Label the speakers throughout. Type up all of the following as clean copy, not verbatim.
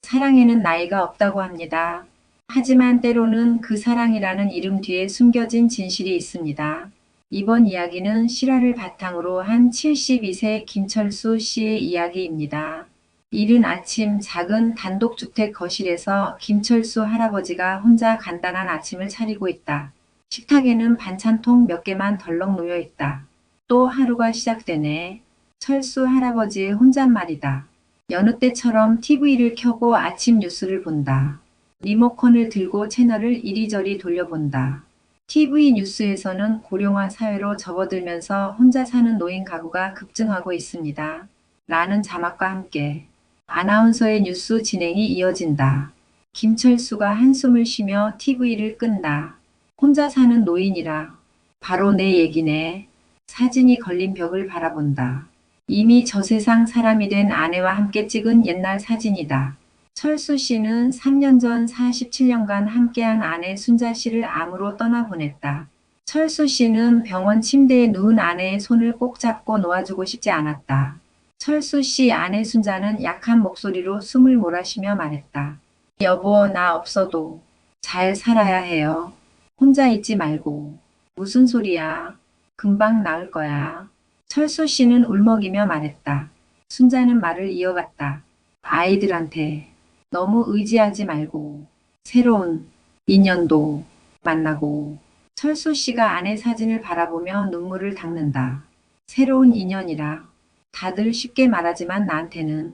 Speaker 1: 사랑에는 나이가 없다고 합니다. 하지만 때로는 그 사랑이라는 이름 뒤에 숨겨진 진실이 있습니다. 이번 이야기는 실화를 바탕으로 한 72세 김철수 씨의 이야기입니다. 이른 아침 작은 단독주택 거실에서 김철수 할아버지가 혼자 간단한 아침을 차리고 있다. 식탁에는 반찬통 몇 개만 덜렁 놓여 있다. 또 하루가 시작되네. 철수 할아버지의 혼잣말이다. 여느 때처럼 TV를 켜고 아침 뉴스를 본다. 리모컨을 들고 채널을 이리저리 돌려본다. TV 뉴스에서는 고령화 사회로 접어들면서 혼자 사는 노인 가구가 급증하고 있습니다. 라는 자막과 함께 아나운서의 뉴스 진행이 이어진다. 김철수가 한숨을 쉬며 TV를 끈다. 혼자 사는 노인이라. 바로 내 얘기네. 사진이 걸린 벽을 바라본다. 이미 저 세상 사람이 된 아내와 함께 찍은 옛날 사진이다. 철수 씨는 3년 전 47년간 함께한 아내 순자 씨를 암으로 떠나보냈다. 철수 씨는 병원 침대에 누운 아내의 손을 꼭 잡고 놓아주고 싶지 않았다. 철수 씨 아내 순자는 약한 목소리로 숨을 몰아쉬며 말했다. 여보, 나 없어도 잘 살아야 해요. 혼자 있지 말고. 무슨 소리야. 금방 나을 거야. 철수 씨는 울먹이며 말했다. 순자는 말을 이어갔다. 아이들한테 너무 의지하지 말고 새로운 인연도 만나고. 철수 씨가 아내 사진을 바라보며 눈물을 닦는다. 새로운 인연이라. 다들 쉽게 말하지만 나한테는.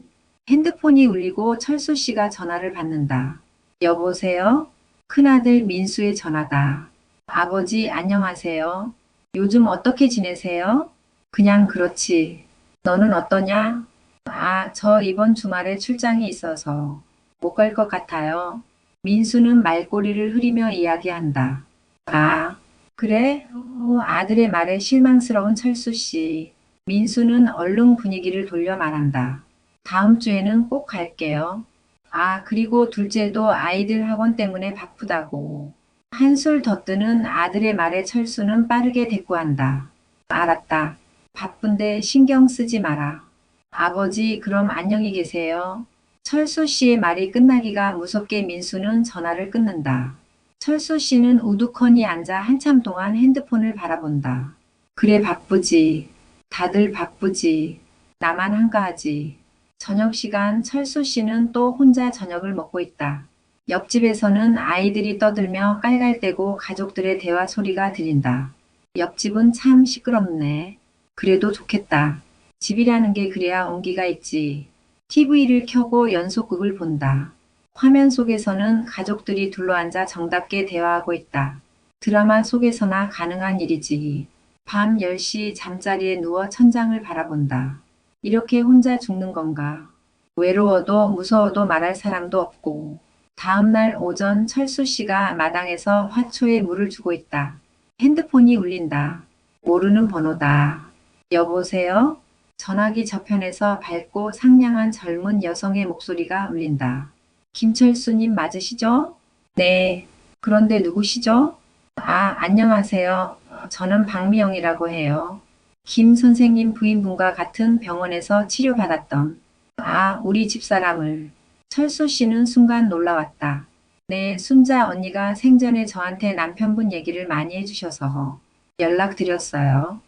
Speaker 1: 핸드폰이 울리고 철수 씨가 전화를 받는다. 여보세요? 큰아들 민수의 전화다. 아버지 안녕하세요. 요즘 어떻게 지내세요? 그냥 그렇지. 너는 어떠냐? 아, 저 이번 주말에 출장이 있어서 못 갈 것 같아요. 민수는 말꼬리를 흐리며 이야기한다. 아, 그래? 아들의 말에 실망스러운 철수 씨. 민수는 얼른 분위기를 돌려 말한다. 다음 주에는 꼭 갈게요. 아, 그리고 둘째도 아이들 학원 때문에 바쁘다고. 한술 더 뜨는 아들의 말에 철수는 빠르게 대꾸한다. 알았다. 바쁜데 신경 쓰지 마라. 아버지, 그럼 안녕히 계세요. 철수 씨의 말이 끝나기가 무섭게 민수는 전화를 끊는다. 철수 씨는 우두커니 앉아 한참 동안 핸드폰을 바라본다. 그래, 바쁘지. 다들 바쁘지. 나만 한가하지. 저녁 시간 철수 씨는 또 혼자 저녁을 먹고 있다. 옆집에서는 아이들이 떠들며 깔깔대고 가족들의 대화 소리가 들린다. 옆집은 참 시끄럽네. 그래도 좋겠다. 집이라는 게 그래야 온기가 있지. TV를 켜고 연속극을 본다. 화면 속에서는 가족들이 둘러앉아 정답게 대화하고 있다. 드라마 속에서나 가능한 일이지. 밤 10시 잠자리에 누워 천장을 바라본다. 이렇게 혼자 죽는 건가? 외로워도 무서워도 말할 사람도 없고. 다음날 오전 철수 씨가 마당에서 화초에 물을 주고 있다. 핸드폰이 울린다. 모르는 번호다. 여보세요? 전화기 저편에서 밝고 상냥한 젊은 여성의 목소리가 울린다. 김철수님 맞으시죠? 네. 그런데 누구시죠? 아, 안녕하세요. 저는 박미영이라고 해요. 김 선생님 부인분과 같은 병원에서 치료받았던. 아, 우리 집사람을. 철수 씨는 순간 놀라왔다. 네, 순자 언니가 생전에 저한테 남편분 얘기를 많이 해주셔서 연락드렸어요.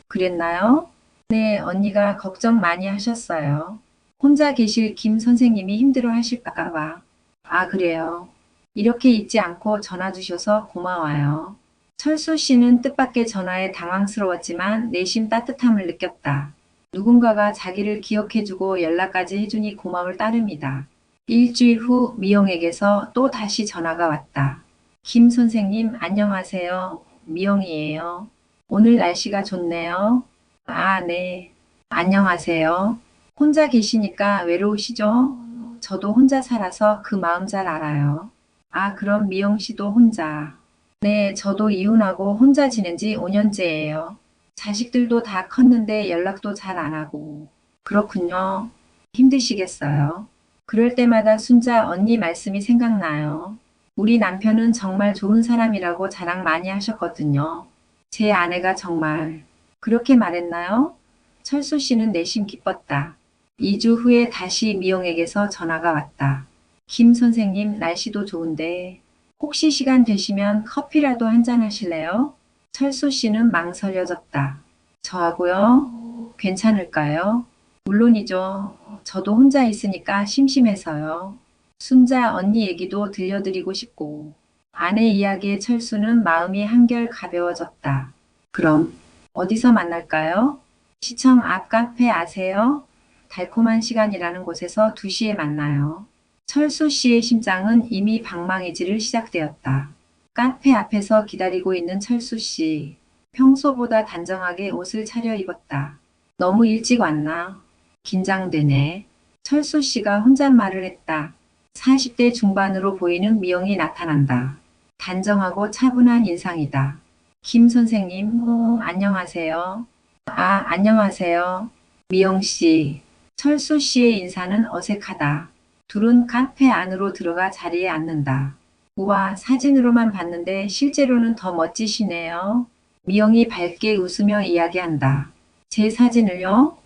Speaker 1: 그랬나요? 네, 언니가 걱정 많이 하셨어요. 혼자 계실 김 선생님이 힘들어 하실까 봐. 아, 그래요. 이렇게 잊지 않고 전화 주셔서 고마워요. 철수 씨는 뜻밖의 전화에 당황스러웠지만 내심 따뜻함을 느꼈다. 누군가가 자기를 기억해주고 연락까지 해주니 고마울 따름이다. 일주일 후 미영에게서 또 다시 전화가 왔다. 김 선생님 안녕하세요. 미영이에요. 오늘 날씨가 좋네요. 아, 네. 안녕하세요. 혼자 계시니까 외로우시죠? 저도 혼자 살아서 그 마음 잘 알아요. 아, 그럼 미영 씨도 혼자. 네, 저도 이혼하고 혼자 지낸 지 5년째예요. 자식들도 다 컸는데 연락도 잘 안 하고. 그렇군요. 힘드시겠어요. 그럴 때마다 순자 언니 말씀이 생각나요. 우리 남편은 정말 좋은 사람이라고 자랑 많이 하셨거든요. 제 아내가 정말 그렇게 말했나요? 철수 씨는 내심 기뻤다. 2주 후에 다시 미영에게서 전화가 왔다. 김 선생님, 날씨도 좋은데 혹시 시간 되시면 커피라도 한잔 하실래요? 철수 씨는 망설여졌다. 저하고요? 괜찮을까요? 물론이죠. 저도 혼자 있으니까 심심해서요. 순자 언니 얘기도 들려드리고 싶고. 아내 이야기에 철수는 마음이 한결 가벼워졌다. 그럼 어디서 만날까요? 시청 앞 카페 아세요? 달콤한 시간이라는 곳에서 2시에 만나요. 철수 씨의 심장은 이미 방망이질을 시작되었다. 카페 앞에서 기다리고 있는 철수 씨. 평소보다 단정하게 옷을 차려입었다. 너무 일찍 왔나? 긴장되네. 철수 씨가 혼잣말을 했다. 40대 중반으로 보이는 미영이 나타난다. 단정하고 차분한 인상이다. 김 선생님, 안녕하세요. 아, 안녕하세요. 미영 씨. 철수 씨의 인사는 어색하다. 둘은 카페 안으로 들어가 자리에 앉는다. 우와, 사진으로만 봤는데 실제로는 더 멋지시네요. 미영이 밝게 웃으며 이야기한다. 제 사진을요?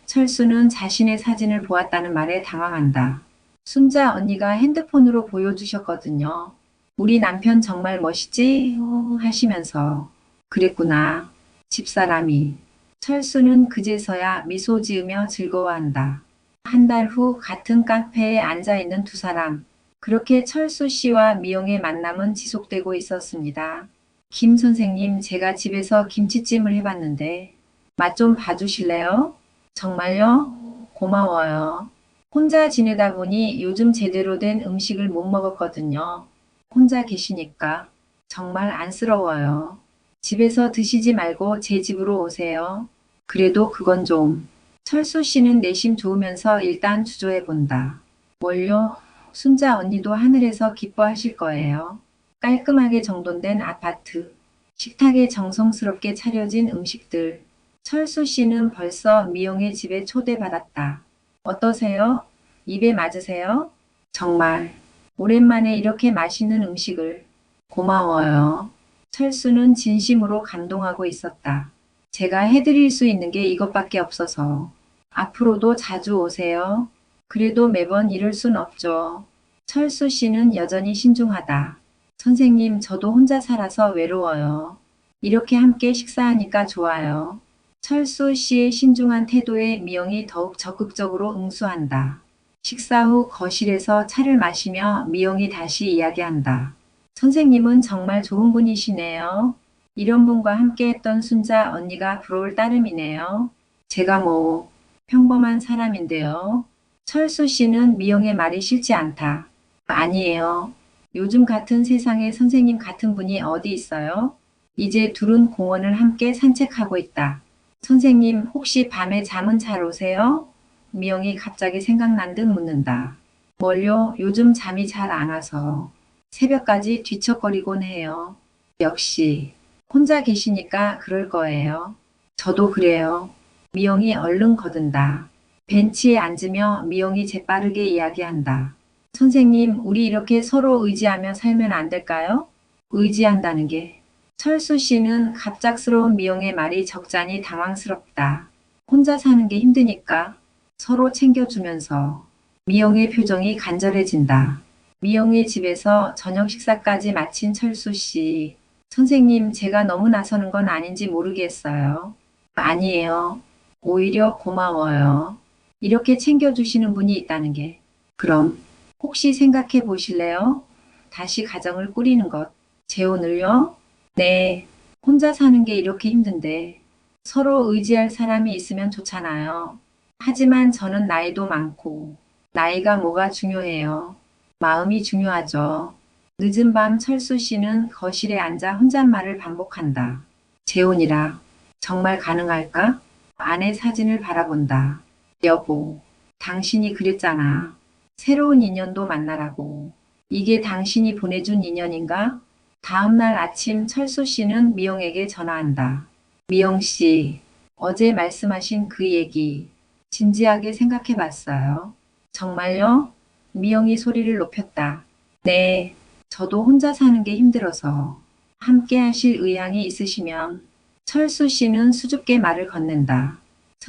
Speaker 1: 철수는 자신의 사진을 보았다는 말에 당황한다. 순자 언니가 핸드폰으로 보여주셨거든요. 우리 남편 정말 멋있지? 하시면서. 그랬구나. 집사람이. 철수는 그제서야 미소 지으며 즐거워한다. 한 달 후 같은 카페에 앉아있는 두 사람. 그렇게 철수 씨와 미영의 만남은 지속되고 있었습니다. 김 선생님, 제가 집에서 김치찜을 해봤는데 맛 좀 봐주실래요? 정말요? 고마워요. 혼자 지내다 보니 요즘 제대로 된 음식을 못 먹었거든요. 혼자 계시니까 정말 안쓰러워요. 집에서 드시지 말고 제 집으로 오세요. 그래도 그건 좀. 철수 씨는 내심 좋으면서 일단 주저해 본다. 뭘요? 순자 언니도 하늘에서 기뻐하실 거예요. 깔끔하게 정돈된 아파트. 식탁에 정성스럽게 차려진 음식들. 철수 씨는 벌써 미영의 집에 초대받았다. 어떠세요? 입에 맞으세요? 정말 오랜만에 이렇게 맛있는 음식을. 고마워요. 철수는 진심으로 감동하고 있었다. 제가 해드릴 수 있는 게 이것밖에 없어서. 앞으로도 자주 오세요. 그래도 매번 이럴 순 없죠. 철수 씨는 여전히 신중하다. 선생님, 저도 혼자 살아서 외로워요. 이렇게 함께 식사하니까 좋아요. 철수 씨의 신중한 태도에 미영이 더욱 적극적으로 응수한다. 식사 후 거실에서 차를 마시며 미영이 다시 이야기한다. 선생님은 정말 좋은 분이시네요. 이런 분과 함께 했던 순자 언니가 부러울 따름이네요. 제가 뭐 평범한 사람인데요. 철수 씨는 미영의 말이 싫지 않다. 아니에요. 요즘 같은 세상에 선생님 같은 분이 어디 있어요? 이제 둘은 공원을 함께 산책하고 있다. 선생님, 혹시 밤에 잠은 잘 오세요? 미영이 갑자기 생각난 듯 묻는다. 뭘요? 요즘 잠이 잘 안 와서. 새벽까지 뒤척거리곤 해요. 역시, 혼자 계시니까 그럴 거예요. 저도 그래요. 미영이 얼른 거든다. 벤치에 앉으며 미영이 재빠르게 이야기한다. 선생님, 우리 이렇게 서로 의지하며 살면 안 될까요? 의지한다는 게. 철수 씨는 갑작스러운 미영의 말이 적잖이 당황스럽다. 혼자 사는 게 힘드니까 서로 챙겨주면서. 미영의 표정이 간절해진다. 미영의 집에서 저녁 식사까지 마친 철수 씨. 선생님, 제가 너무 나서는 건 아닌지 모르겠어요. 아니에요. 오히려 고마워요. 이렇게 챙겨주시는 분이 있다는 게. 그럼 혹시 생각해 보실래요? 다시 가정을 꾸리는 것. 재혼을요? 네. 혼자 사는 게 이렇게 힘든데 서로 의지할 사람이 있으면 좋잖아요. 하지만 저는 나이도 많고 나이가 뭐가 중요해요. 마음이 중요하죠. 늦은 밤 철수 씨는 거실에 앉아 혼잣말을 반복한다. 재혼이라 정말 가능할까? 아내 사진을 바라본다. 여보, 당신이 그랬잖아. 새로운 인연도 만나라고. 이게 당신이 보내준 인연인가? 다음날 아침 철수 씨는 미영에게 전화한다. 미영 씨, 어제 말씀하신 그 얘기 진지하게 생각해 봤어요. 정말요? 미영이 소리를 높였다. 네, 저도 혼자 사는 게 힘들어서 함께 하실 의향이 있으시면 철수 씨는 수줍게 말을 건넨다.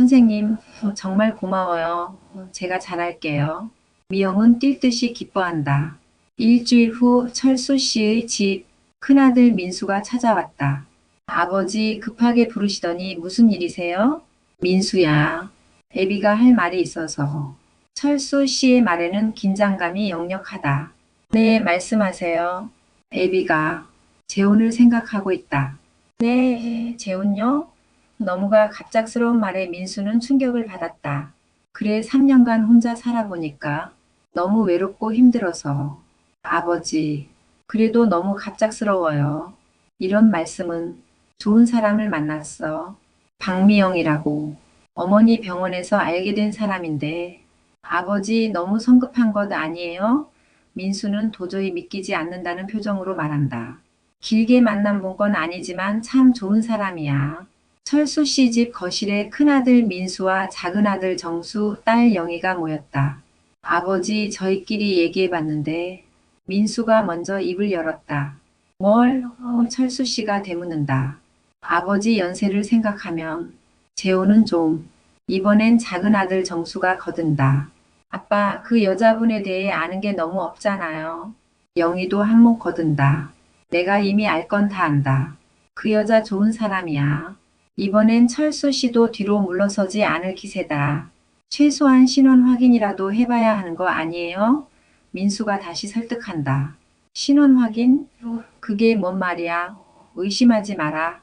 Speaker 1: 선생님, 정말 고마워요. 제가 잘할게요. 미영은 뛸 듯이 기뻐한다. 일주일 후 철수 씨의 집, 큰아들 민수가 찾아왔다. 아버지 급하게 부르시더니 무슨 일이세요? 민수야. 애비가 할 말이 있어서. 철수 씨의 말에는 긴장감이 역력하다. 네, 말씀하세요. 애비가 재혼을 생각하고 있다. 네, 재혼요? 너무가 갑작스러운 말에 민수는 충격을 받았다. 그래 3년간 혼자 살아보니까 너무 외롭고 힘들어서. 아버지, 그래도 너무 갑작스러워요. 이런 말씀은 좋은 사람을 만났어. 박미영이라고. 어머니 병원에서 알게 된 사람인데 아버지 너무 성급한 것 아니에요? 민수는 도저히 믿기지 않는다는 표정으로 말한다. 길게 만난 본 건 아니지만 참 좋은 사람이야. 철수 씨 집 거실에 큰아들 민수와 작은아들 정수, 딸 영희가 모였다. 아버지 저희끼리 얘기해봤는데 민수가 먼저 입을 열었다. 뭘? 철수 씨가 되묻는다. 아버지 연세를 생각하면 재혼은 좀. 이번엔 작은아들 정수가 거든다. 아빠 그 여자분에 대해 아는 게 너무 없잖아요. 영희도 한몫 거든다. 내가 이미 알 건 다 안다. 그 여자 좋은 사람이야. 이번엔 철수 씨도 뒤로 물러서지 않을 기세다. 최소한 신원 확인이라도 해봐야 하는 거 아니에요? 민수가 다시 설득한다. 신원 확인? 그게 뭔 말이야? 의심하지 마라.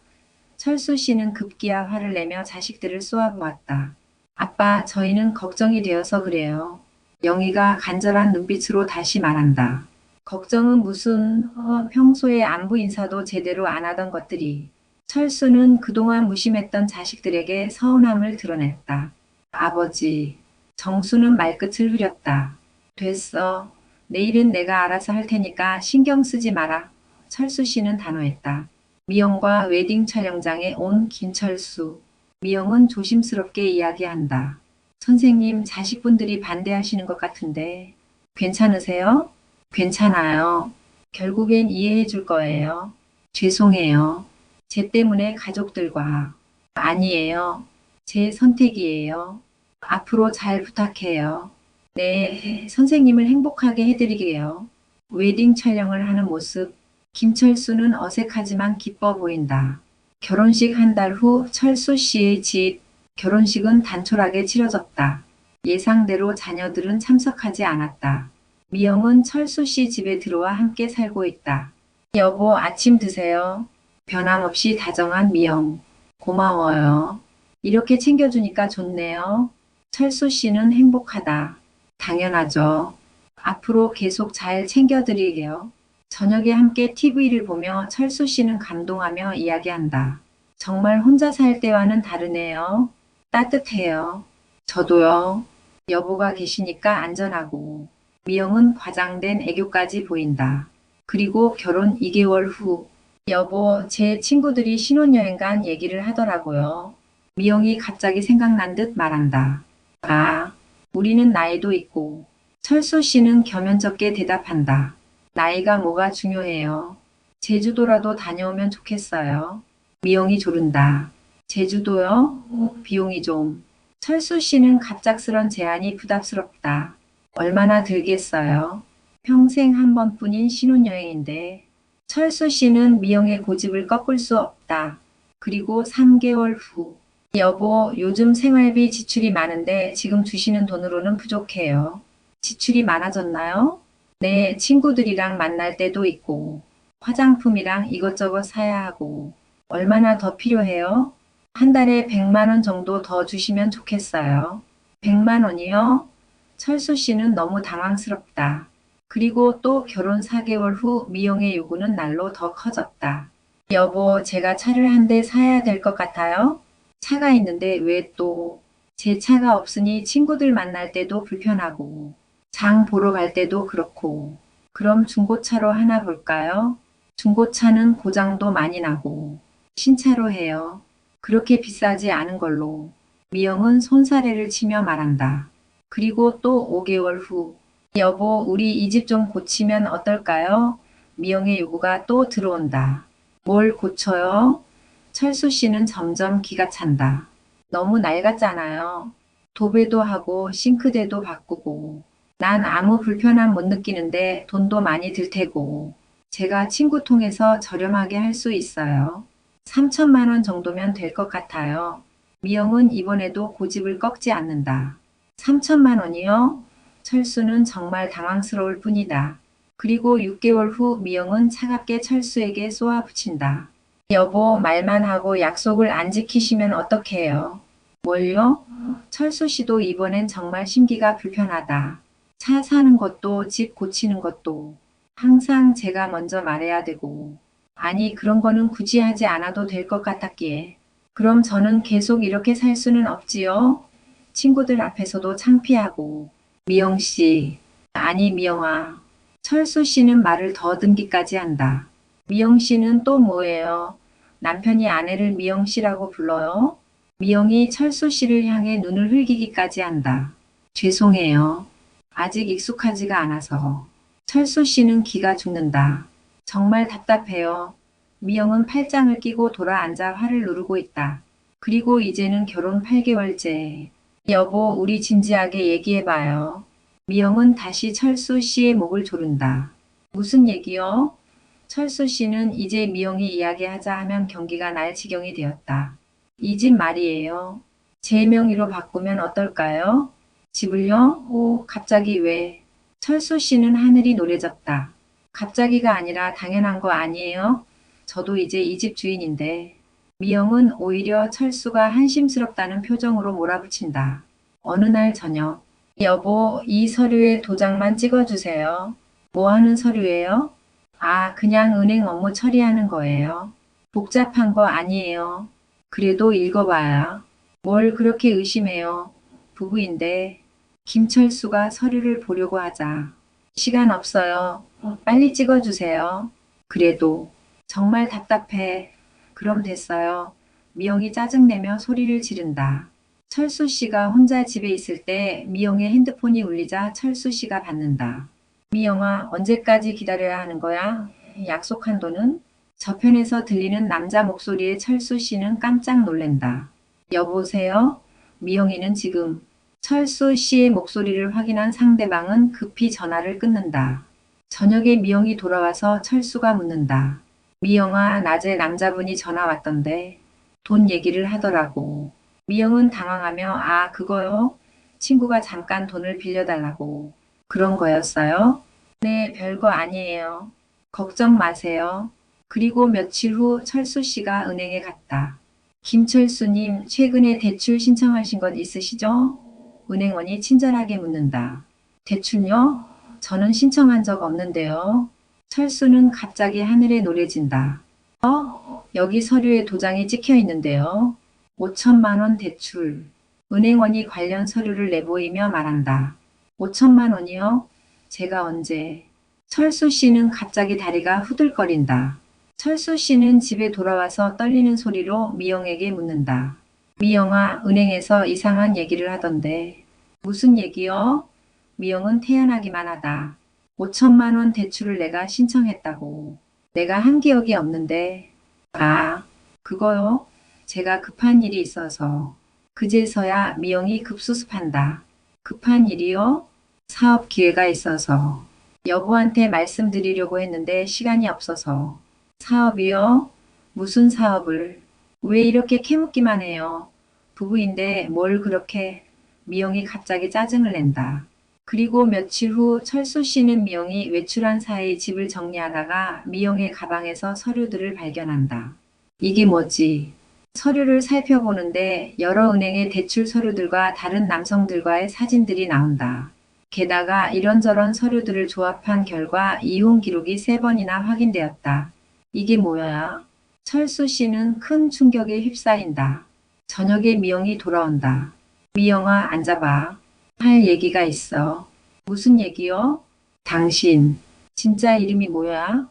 Speaker 1: 철수 씨는 급기야 화를 내며 자식들을 쏘아보았다. 아빠, 저희는 걱정이 되어서 그래요. 영희가 간절한 눈빛으로 다시 말한다. 걱정은 무슨, 평소에 안부 인사도 제대로 안 하던 것들이. 철수는 그동안 무심했던 자식들에게 서운함을 드러냈다. 아버지, 정수는 말끝을 흐렸다. 됐어. 내일은 내가 알아서 할 테니까 신경 쓰지 마라. 철수 씨는 단호했다. 미영과 웨딩 촬영장에 온 김철수. 미영은 조심스럽게 이야기한다. 선생님, 자식분들이 반대하시는 것 같은데 괜찮으세요? 괜찮아요. 결국엔 이해해 줄 거예요. 죄송해요. 제 때문에 가족들과. 아니에요. 제 선택이에요. 앞으로 잘 부탁해요. 네, 선생님을 행복하게 해드리게요. 웨딩 촬영을 하는 모습. 김철수는 어색하지만 기뻐 보인다. 결혼식 한 달 후 철수 씨의 집. 결혼식은 단촐하게 치러졌다. 예상대로 자녀들은 참석하지 않았다. 미영은 철수 씨 집에 들어와 함께 살고 있다. 여보, 아침 드세요. 변함없이 다정한 미영. 고마워요. 이렇게 챙겨주니까 좋네요. 철수 씨는 행복하다. 당연하죠. 앞으로 계속 잘 챙겨드릴게요. 저녁에 함께 TV를 보며 철수 씨는 감동하며 이야기한다. 정말 혼자 살 때와는 다르네요. 따뜻해요. 저도요. 여보가 계시니까 안전하고. 미영은 과장된 애교까지 보인다. 그리고 결혼 2개월 후. 여보, 제 친구들이 신혼여행 간 얘기를 하더라고요. 미영이 갑자기 생각난 듯 말한다. 아, 우리는 나이도 있고. 철수 씨는 겸연쩍게 대답한다. 나이가 뭐가 중요해요. 제주도라도 다녀오면 좋겠어요. 미영이 조른다. 제주도요? 비용이 좀. 철수 씨는 갑작스런 제안이 부담스럽다. 얼마나 들겠어요? 평생 한 번뿐인 신혼여행인데. 철수 씨는 미영의 고집을 꺾을 수 없다. 그리고 3개월 후. 여보, 요즘 생활비 지출이 많은데 지금 주시는 돈으로는 부족해요. 지출이 많아졌나요? 네, 친구들이랑 만날 때도 있고, 화장품이랑 이것저것 사야 하고, 얼마나 더 필요해요? 한 달에 100만 원 정도 더 주시면 좋겠어요. 100만 원이요? 철수 씨는 너무 당황스럽다. 그리고 또 결혼 4개월 후 미영의 요구는 날로 더 커졌다. 여보, 제가 차를 한 대 사야 될 것 같아요? 차가 있는데 왜 또? 제 차가 없으니 친구들 만날 때도 불편하고, 장 보러 갈 때도 그렇고. 그럼 중고차로 하나 볼까요? 중고차는 고장도 많이 나고, 신차로 해요. 그렇게 비싸지 않은 걸로. 미영은 손사래를 치며 말한다. 그리고 또 5개월 후. 여보, 우리 이 집 좀 고치면 어떨까요? 미영의 요구가 또 들어온다. 뭘 고쳐요? 철수 씨는 점점 기가 찬다. 너무 낡았잖아요. 도배도 하고 싱크대도 바꾸고. 난 아무 불편함 못 느끼는데 돈도 많이 들 테고. 제가 친구 통해서 저렴하게 할 수 있어요. 3천만 원 정도면 될 것 같아요. 미영은 이번에도 고집을 꺾지 않는다. 3천만 원이요? 철수는 정말 당황스러울 뿐이다. 그리고 6개월 후 미영은 차갑게 철수에게 쏘아붙인다. 여보, 말만 하고 약속을 안 지키시면 어떡해요? 뭘요? 철수 씨도 이번엔 정말 심기가 불편하다. 차 사는 것도 집 고치는 것도 항상 제가 먼저 말해야 되고. 아니, 그런 거는 굳이 하지 않아도 될 것 같았기에. 그럼 저는 계속 이렇게 살 수는 없지요? 친구들 앞에서도 창피하고. 미영 씨. 아니, 미영아. 철수 씨는 말을 더듬기까지 한다. 미영 씨는 또 뭐예요? 남편이 아내를 미영 씨라고 불러요? 미영이 철수 씨를 향해 눈을 흘기기까지 한다. 죄송해요. 아직 익숙하지가 않아서. 철수 씨는 기가 죽는다. 정말 답답해요. 미영은 팔짱을 끼고 돌아 앉아 화를 누르고 있다. 그리고 이제는 결혼 8개월째. 여보, 우리 진지하게 얘기해봐요. 미영은 다시 철수 씨의 목을 조른다. 무슨 얘기요? 철수 씨는 이제 미영이 이야기하자 하면 경기가 날 지경이 되었다. 이 집 말이에요. 제 명의로 바꾸면 어떨까요? 집을요? 오, 갑자기 왜? 철수 씨는 하늘이 노래졌다. 갑자기가 아니라 당연한 거 아니에요? 저도 이제 이 집 주인인데. 미영은 오히려 철수가 한심스럽다는 표정으로 몰아붙인다. 어느 날 저녁. 여보, 이 서류에 도장만 찍어주세요. 뭐 하는 서류예요? 아, 그냥 은행 업무 처리하는 거예요. 복잡한 거 아니에요. 그래도 읽어봐야. 뭘 그렇게 의심해요. 부부인데. 김철수가 서류를 보려고 하자. 시간 없어요. 빨리 찍어주세요. 그래도 정말 답답해. 그럼 됐어요. 미영이 짜증내며 소리를 지른다. 철수 씨가 혼자 집에 있을 때 미영의 핸드폰이 울리자 철수 씨가 받는다. 미영아, 언제까지 기다려야 하는 거야? 약속한 돈은? 저편에서 들리는 남자 목소리에 철수 씨는 깜짝 놀랜다. 여보세요? 미영이는 지금 철수 씨의 목소리를 확인한 상대방은 급히 전화를 끊는다. 저녁에 미영이 돌아와서 철수가 묻는다. 미영아, 낮에 남자분이 전화 왔던데 돈 얘기를 하더라고. 미영은 당황하며 아, 그거요? 친구가 잠깐 돈을 빌려달라고. 그런 거였어요? 네, 별거 아니에요. 걱정 마세요. 그리고 며칠 후 철수 씨가 은행에 갔다. 김철수님, 최근에 대출 신청하신 것 있으시죠? 은행원이 친절하게 묻는다. 대출요? 저는 신청한 적 없는데요. 철수는 갑자기 하늘에 노래진다. 여기 서류에 도장이 찍혀 있는데요. 5천만 원 대출. 은행원이 관련 서류를 내보이며 말한다. 5천만 원이요? 제가 언제? 철수 씨는 갑자기 다리가 후들거린다. 철수 씨는 집에 돌아와서 떨리는 소리로 미영에게 묻는다. 미영아, 은행에서 이상한 얘기를 하던데. 무슨 얘기요? 미영은 태연하기만 하다. 5천만 원 대출을 내가 신청했다고. 내가 한 기억이 없는데. 아, 그거요? 제가 급한 일이 있어서. 그제서야 미영이 급수습한다. 급한 일이요? 사업 기회가 있어서. 여보한테 말씀드리려고 했는데 시간이 없어서. 사업이요? 무슨 사업을? 왜 이렇게 캐묻기만 해요? 부부인데 뭘 그렇게. 미영이 갑자기 짜증을 낸다. 그리고 며칠 후 철수 씨는 미영이 외출한 사이 집을 정리하다가 미영의 가방에서 서류들을 발견한다. 이게 뭐지? 서류를 살펴보는데 여러 은행의 대출 서류들과 다른 남성들과의 사진들이 나온다. 게다가 이런저런 서류들을 조합한 결과 이혼 기록이 3번이나 확인되었다. 이게 뭐야? 철수 씨는 큰 충격에 휩싸인다. 저녁에 미영이 돌아온다. 미영아, 앉아봐. 할 얘기가 있어. 무슨 얘기요? 당신, 진짜 이름이 뭐야?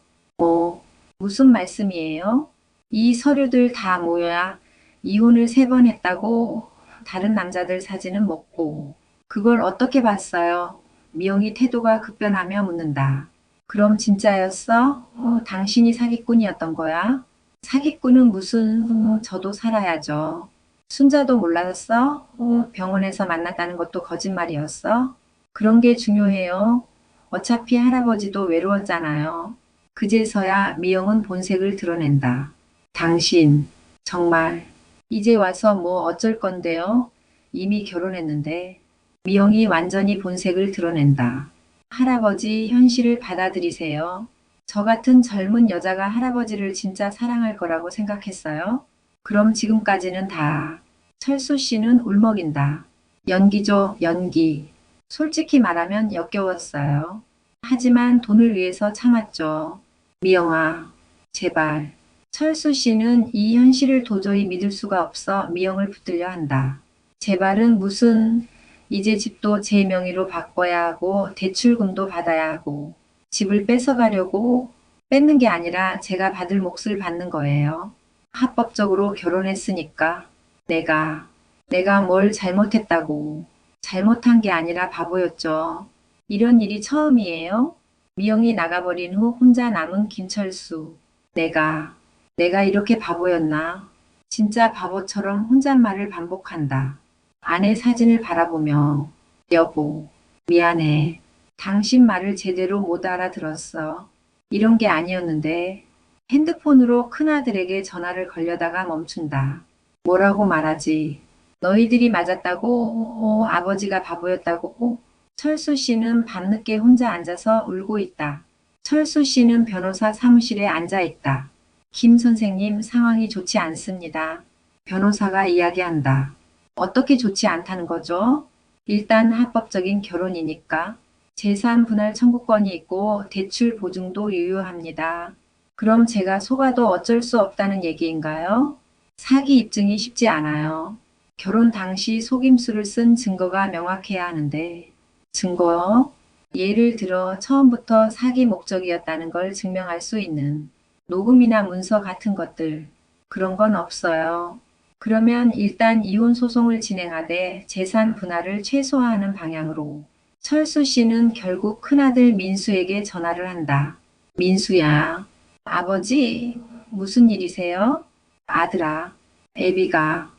Speaker 1: 무슨 말씀이에요? 이 서류들 다 모여야 이혼을 3번 했다고. 다른 남자들 사진은 먹고. 그걸 어떻게 봤어요? 미영이 태도가 급변하며 묻는다. 그럼 진짜였어? 당신이 사기꾼이었던 거야? 사기꾼은 무슨, 저도 살아야죠. 순자도 몰랐어? 병원에서 만났다는 것도 거짓말이었어? 그런 게 중요해요. 어차피 할아버지도 외로웠잖아요. 그제서야 미영은 본색을 드러낸다. 당신, 정말, 이제 와서 뭐 어쩔 건데요? 이미 결혼했는데. 미영이 완전히 본색을 드러낸다. 할아버지, 현실을 받아들이세요. 저 같은 젊은 여자가 할아버지를 진짜 사랑할 거라고 생각했어요? 그럼 지금까지는 다. 철수 씨는 울먹인다. 연기죠, 연기. 솔직히 말하면 역겨웠어요. 하지만 돈을 위해서 참았죠. 미영아, 제발. 철수 씨는 이 현실을 도저히 믿을 수가 없어 미영을 붙들려 한다. 제발은 무슨, 이제 집도 제 명의로 바꿔야 하고 대출금도 받아야 하고 집을 뺏어가려고 뺏는 게 아니라 제가 받을 몫을 받는 거예요. 합법적으로 결혼했으니까 내가 내가 뭘 잘못했다고. 잘못한 게 아니라 바보였죠. 이런 일이 처음이에요. 미영이 나가버린 후 혼자 남은 김철수. 내가 이렇게 바보였나? 진짜 바보처럼 혼잣말을 반복한다. 아내 사진을 바라보며 여보, 미안해. 당신 말을 제대로 못 알아들었어. 이런 게 아니었는데 핸드폰으로 큰아들에게 전화를 걸려다가 멈춘다. 뭐라고 말하지? 너희들이 맞았다고? 아버지가 바보였다고? 철수 씨는 밤늦게 혼자 앉아서 울고 있다. 철수 씨는 변호사 사무실에 앉아 있다. 김 선생님, 상황이 좋지 않습니다. 변호사가 이야기한다. 어떻게 좋지 않다는 거죠? 일단 합법적인 결혼이니까. 재산 분할 청구권이 있고 대출 보증도 유효합니다. 그럼 제가 속아도 어쩔 수 없다는 얘기인가요? 사기 입증이 쉽지 않아요. 결혼 당시 속임수를 쓴 증거가 명확해야 하는데, 증거요? 예를 들어 처음부터 사기 목적이었다는 걸 증명할 수 있는 녹음이나 문서 같은 것들, 그런 건 없어요. 그러면 일단 이혼 소송을 진행하되 재산 분할을 최소화하는 방향으로. 철수 씨는 결국 큰아들 민수에게 전화를 한다. 민수야, 아버지, 무슨 일이세요? 아들아, 애비가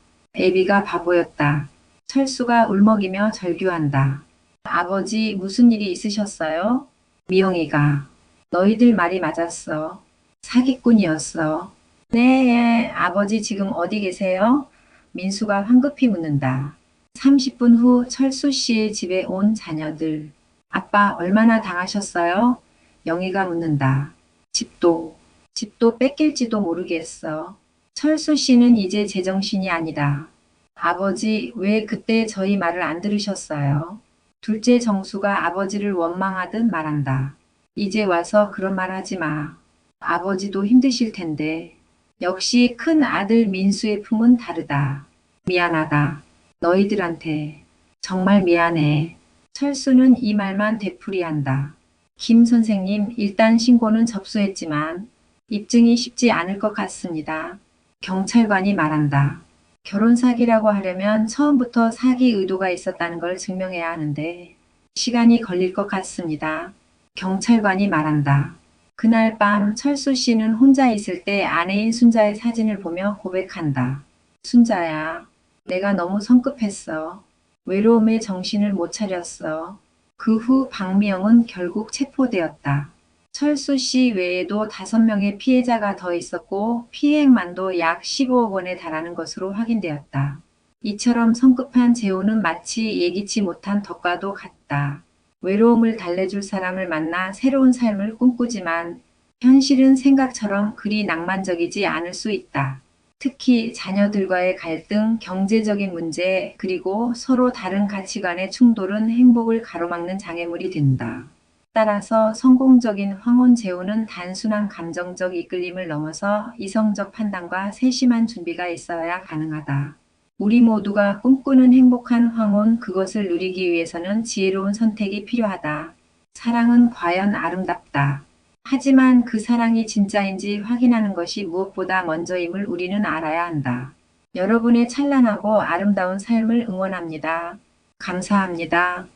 Speaker 1: 바보였다. 철수가 울먹이며 절규한다. 아버지, 무슨 일이 있으셨어요? 미영이가, 너희들 말이 맞았어. 사기꾼이었어. 네, 아버지 지금 어디 계세요? 민수가 황급히 묻는다. 30분 후 철수 씨의 집에 온 자녀들. 아빠 얼마나 당하셨어요? 영희가 묻는다. 집도 뺏길지도 모르겠어. 철수 씨는 이제 제정신이 아니다. 아버지, 왜 그때 저희 말을 안 들으셨어요? 둘째 정수가 아버지를 원망하듯 말한다. 이제 와서 그런 말 하지 마. 아버지도 힘드실 텐데. 역시 큰 아들 민수의 품은 다르다. 미안하다. 너희들한테. 정말 미안해. 철수는 이 말만 되풀이한다. 김 선생님, 일단 신고는 접수했지만 입증이 쉽지 않을 것 같습니다. 경찰관이 말한다. 결혼 사기라고 하려면 처음부터 사기 의도가 있었다는 걸 증명해야 하는데 시간이 걸릴 것 같습니다. 경찰관이 말한다. 그날 밤 철수 씨는 혼자 있을 때 아내인 순자의 사진을 보며 고백한다. 순자야, 내가 너무 성급했어. 외로움에 정신을 못 차렸어. 그 후 박미영은 결국 체포되었다. 철수 씨 외에도 5명의 피해자가 더 있었고 피해액만도 약 15억 원에 달하는 것으로 확인되었다. 이처럼 성급한 재혼은 마치 예기치 못한 덕과도 같다. 외로움을 달래줄 사람을 만나 새로운 삶을 꿈꾸지만 현실은 생각처럼 그리 낭만적이지 않을 수 있다. 특히 자녀들과의 갈등, 경제적인 문제, 그리고 서로 다른 가치관의 충돌은 행복을 가로막는 장애물이 된다. 따라서 성공적인 황혼 재혼은 단순한 감정적 이끌림을 넘어서 이성적 판단과 세심한 준비가 있어야 가능하다. 우리 모두가 꿈꾸는 행복한 황혼, 그것을 누리기 위해서는 지혜로운 선택이 필요하다. 사랑은 과연 아름답다. 하지만 그 사랑이 진짜인지 확인하는 것이 무엇보다 먼저임을 우리는 알아야 한다. 여러분의 찬란하고 아름다운 삶을 응원합니다. 감사합니다.